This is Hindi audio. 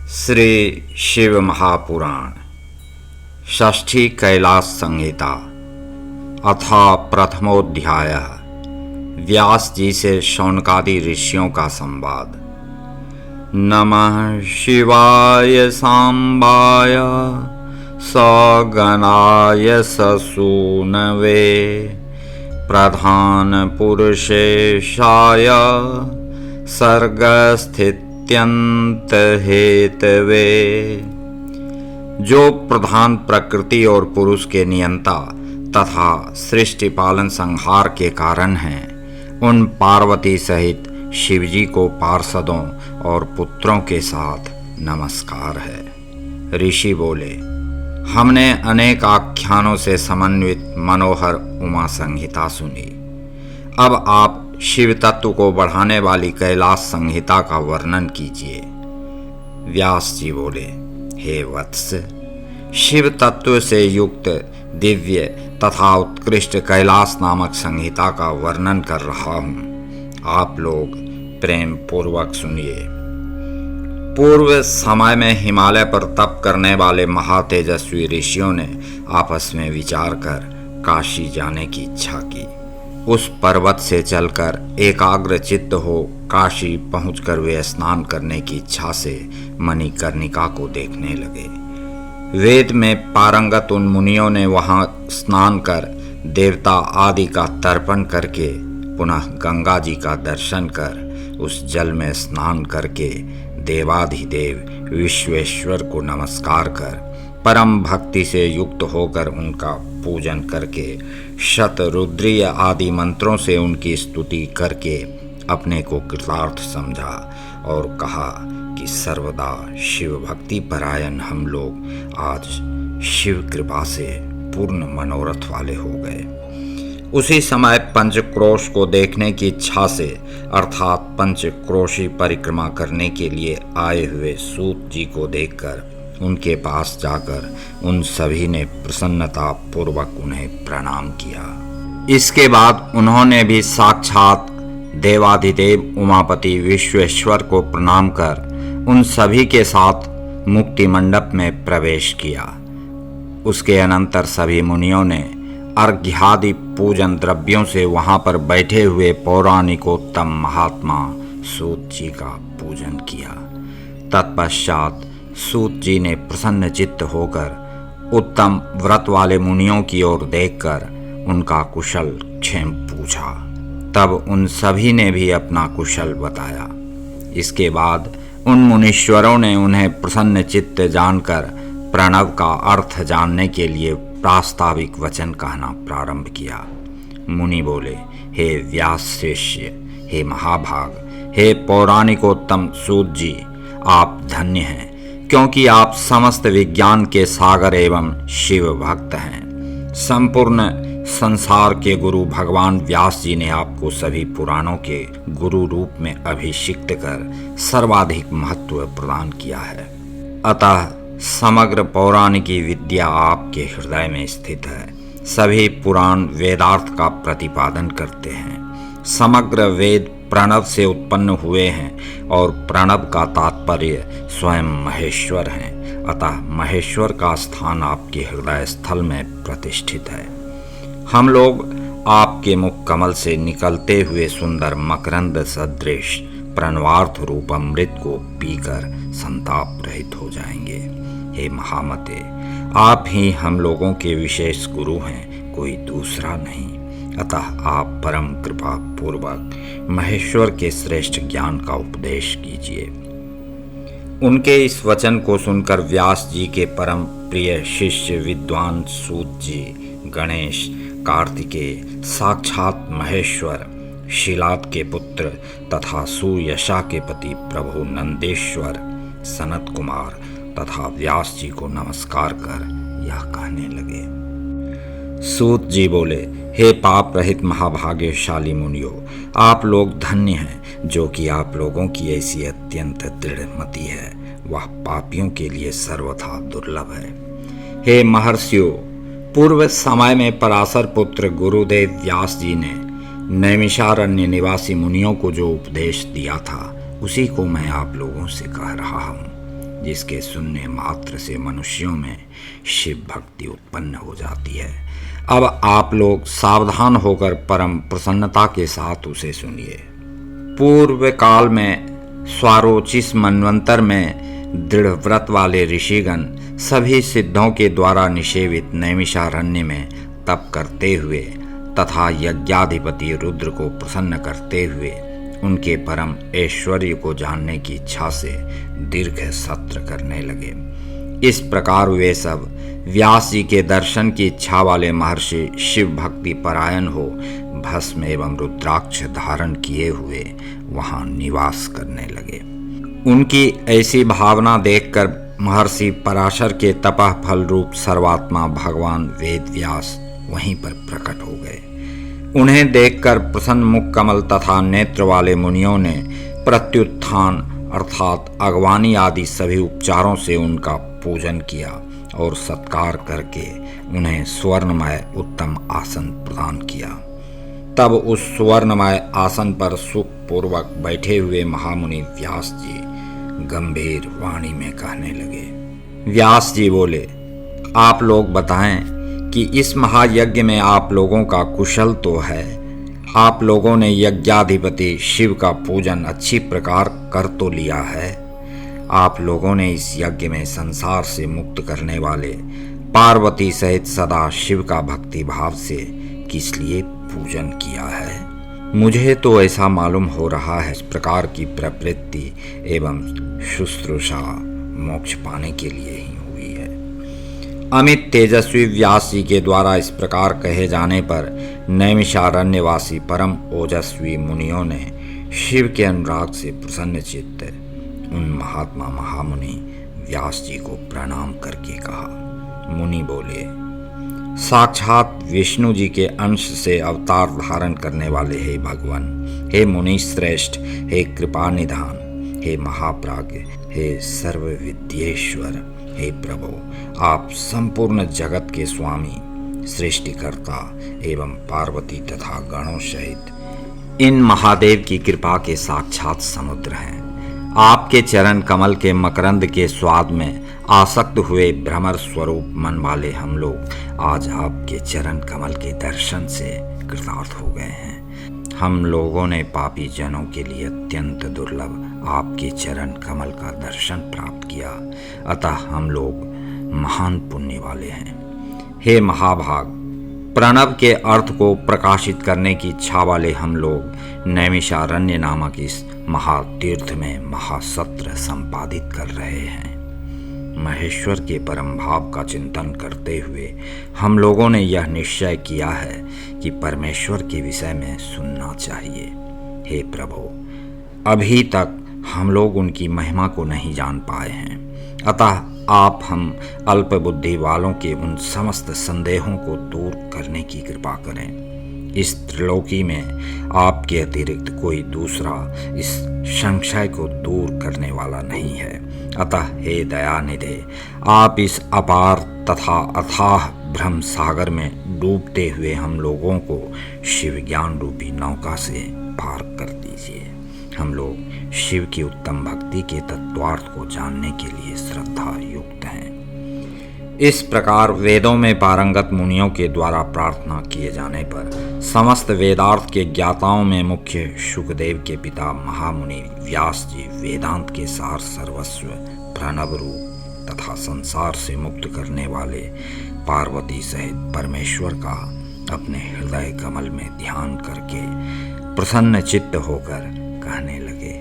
श्री शिव महापुराण षष्ठी कैलास संहिता अथा प्रथमोध्यायः व्यास जी से शौनकादि ऋषियों का संवाद। नमः शिवाय सांबाय सगणाय ससूनवे प्रधान पुरुषेशाय सर्गस्थित अत्यंत हेतवे। जो प्रधान प्रकृति और पुरुष के नियंता तथा सृष्टि पालन संहार के कारण हैं, उन पार्वती सहित शिवजी को पार्षदों और पुत्रों के साथ नमस्कार है। ऋषि बोले, हमने अनेक आख्यानों से समन्वित मनोहर उमा संहिता सुनी। अब आप शिव तत्व को बढ़ाने वाली कैलाश संहिता का वर्णन कीजिए। व्यास जी बोले, हे वत्स, शिव तत्व से युक्त दिव्य तथा उत्कृष्ट कैलाश नामक संहिता का वर्णन कर रहा हूँ। आप लोग प्रेम पूर्वक सुनिए। पूर्व समय में हिमालय पर तप करने वाले महातेजस्वी ऋषियों ने आपस में विचार कर काशी जाने की इच्छा की। उस पर्वत से चलकर एकाग्र चित्त हो काशी पहुंचकर वे स्नान करने की इच्छा से मणिकर्णिका को देखने लगे। वेद में पारंगत उन मुनियों ने वहां स्नान कर देवता आदि का तर्पण करके पुनः गंगा जी का दर्शन कर उस जल में स्नान करके देवाधिदेव विश्वेश्वर को नमस्कार कर परम भक्ति से युक्त होकर उनका पूजन करके शतरुद्रीय आदि मंत्रों से उनकी स्तुति करके अपने को कृतार्थ समझा और कहा कि सर्वदा शिव भक्ति परायण हम लोग आज शिव कृपा से पूर्ण मनोरथ वाले हो गए। उसी समय पंचक्रोश को देखने की इच्छा से अर्थात पंचक्रोशी परिक्रमा करने के लिए आए हुए सूत जी को देखकर उनके पास जाकर उन सभी ने प्रसन्नता पूर्वक उन्हें प्रणाम किया। इसके बाद उन्होंने भी साक्षात देवाधिदेव उमापति विश्वेश्वर को प्रणाम कर उन सभी के साथ मुक्ति मंडप में प्रवेश किया। उसके अनंतर सभी मुनियों ने अर्घ्यादि पूजन द्रव्यों से वहां पर बैठे हुए पौराणिकोत्तम महात्मा सूत जी का पूजन किया। तत्पश्चात सूत जी ने प्रसन्न चित्त होकर उत्तम व्रत वाले मुनियों की ओर देखकर उनका कुशल क्षेम पूछा। तब उन सभी ने भी अपना कुशल बताया। इसके बाद उन मुनीश्वरों ने उन्हें प्रसन्न चित्त जानकर प्रणव का अर्थ जानने के लिए प्रास्ताविक वचन कहना प्रारंभ किया। मुनि बोले, हे व्यास शिष्य, हे महाभाग, हे पौराणिकोत्तम सूत जी, आप धन्य हैं, क्योंकि आप समस्त विज्ञान के सागर एवं शिव भक्त हैं। संपूर्ण संसार के गुरु भगवान व्यास जी ने आपको सभी पुराणों के गुरु रूप में अभिषिक्त कर सर्वाधिक महत्व प्रदान किया है। अतः समग्र पौराणिकी विद्या आपके हृदय में स्थित है। सभी पुराण वेदार्थ का प्रतिपादन करते हैं। समग्र वेद प्रणव से उत्पन्न हुए हैं और प्रणव का तात्पर्य स्वयं महेश्वर हैं। अतः महेश्वर का स्थान आपके हृदय स्थल में प्रतिष्ठित है। हम लोग आपके मुख कमल से निकलते हुए सुंदर मकरंद सदृश प्रणवार्थ रूप अमृत को पीकर संताप रहित हो जाएंगे। हे महामते, आप ही हम लोगों के विशेष गुरु हैं, कोई दूसरा नहीं। अतः आप परम कृपा पूर्वक महेश्वर के श्रेष्ठ ज्ञान का उपदेश कीजिए। उनके इस वचन को सुनकर व्यास जी के परम प्रिय शिष्य विद्वान सूत जी, गणेश, कार्तिकेय, साक्षात महेश्वर, शिलाद के पुत्र तथा सुयशा के पति प्रभु नंदेश्वर, सनत कुमार तथा व्यास जी को नमस्कार कर यह कहने लगे। सूत जी बोले, हे पाप रहित महाभाग्यशाली मुनियों, आप लोग धन्य हैं, जो कि आप लोगों की ऐसी अत्यंत दृढ़मति है, वह पापियों के लिए सर्वथा दुर्लभ है। हे महर्षियों, पूर्व समय में पराशर पुत्र गुरुदेव व्यास जी ने नैमिषारण्य निवासी मुनियों को जो उपदेश दिया था, उसी को मैं आप लोगों से कह रहा हूँ। जिसके सुनने मात्र से मनुष्यों में शिव भक्ति उत्पन्न हो जाती है। अब आप लोग सावधान होकर परम प्रसन्नता के साथ उसे सुनिए। पूर्व काल में स्वारोचिस मनवंतर में दृढ़ व्रत वाले ऋषिगण सभी सिद्धों के द्वारा निषेवित नैमिषारण्य में तप करते हुए तथा यज्ञाधिपति रुद्र को प्रसन्न करते हुए उनके परम ऐश्वर्य को जानने की इच्छा से दीर्घ सत्र करने लगे। इस प्रकार वे सब व्यास जी के दर्शन की इच्छा वाले महर्षि शिव भक्ति परायण हो भस्म एवं रुद्राक्ष धारण किए हुए वहां निवास करने लगे। उनकी ऐसी भावना देखकर महर्षि पराशर के तपः फल रूप सर्वात्मा भगवान वेद व्यास वहीं पर प्रकट हो गए। उन्हें देखकर प्रसन्न मुख कमल तथा नेत्र वाले मुनियों ने प्रत्युत्थान अर्थात अगवानी आदि सभी उपचारों से उनका पूजन किया और सत्कार करके उन्हें स्वर्णमय उत्तम आसन प्रदान किया। तब उस स्वर्णमय आसन पर सुखपूर्वक बैठे हुए महामुनि व्यास जी गंभीर वाणी में कहने लगे। व्यास जी बोले, आप लोग बताएं कि इस महायज्ञ में आप लोगों का कुशल तो है। आप लोगों ने यज्ञाधिपति शिव का पूजन अच्छी प्रकार कर तो लिया है। आप लोगों ने इस यज्ञ में संसार से मुक्त करने वाले पार्वती सहित सदा शिव का भक्ति भाव से किस लिए पूजन किया है? मुझे तो ऐसा मालूम हो रहा है इस प्रकार की प्रवृत्ति एवं शुश्रूषा मोक्ष पाने के लिए ही हुई है। अमित तेजस्वी व्यास जी के द्वारा इस प्रकार कहे जाने पर नैमिषारण्यवासी परम ओजस्वी मुनियों ने शिव के अनुराग से प्रसन्न चित्त उन महात्मा महामुनि व्यास जी को प्रणाम करके कहा। मुनि बोले, साक्षात विष्णु जी के अंश से अवतार धारण करने वाले हे भगवान, हे मुनि श्रेष्ठ, हे कृपा निधान, हे महाप्राज्ञ, हे सर्वविद्येश्वर, हे प्रभु, आप संपूर्ण जगत के स्वामी, सृष्टिकर्ता एवं पार्वती तथा गणों सहित इन महादेव की कृपा के साक्षात समुद्र हैं। आपके चरण कमल के मकरंद के स्वाद में आसक्त हुए भ्रमर स्वरूप मन वाले हम लोग आज आपके चरण कमल के दर्शन से कृतार्थ हो गए हैं। हम लोगों ने पापी जनों के लिए अत्यंत दुर्लभ आपके चरण कमल का दर्शन प्राप्त किया, अतः हम लोग महान पुण्य वाले हैं। हे महाभाग, प्रणव के अर्थ को प्रकाशित करने की इच्छा वाले हम लोग नैमिषारण्य नामक इस महातीर्थ में महासत्र संपादित कर रहे हैं। महेश्वर के परम भाव का चिंतन करते हुए हम लोगों ने यह निश्चय किया है कि परमेश्वर के विषय में सुनना चाहिए। हे प्रभु, अभी तक हम लोग उनकी महिमा को नहीं जान पाए हैं, अतः आप हम अल्प बुद्धि वालों के उन समस्त संदेहों को दूर करने की कृपा करें। इस त्रिलोकी में आपके अतिरिक्त कोई दूसरा इस संशय को दूर करने वाला नहीं है। अतः हे दयानिधे, आप इस अपार तथा अथाह भ्रम सागर में डूबते हुए हम लोगों को शिव ज्ञान रूपी नौका से पार कर दीजिए। हम लोग शिव की उत्तम भक्ति के तत्वार्थ को जानने के लिए श्रद्धा युक्त हैं। इस प्रकार वेदों में पारंगत मुनियों के द्वारा प्रार्थना किए जाने पर समस्त वेदार्थ के ज्ञाताओं में मुख्य शुकदेव के पिता महामुनि व्यास जी वेदांत के सार सर्वस्व प्रणव रूप तथा संसार से मुक्त करने वाले पार्वती सहित परमेश्वर का अपने हृदय कमल में ध्यान करके प्रसन्न चित्त होकर कहने लगे।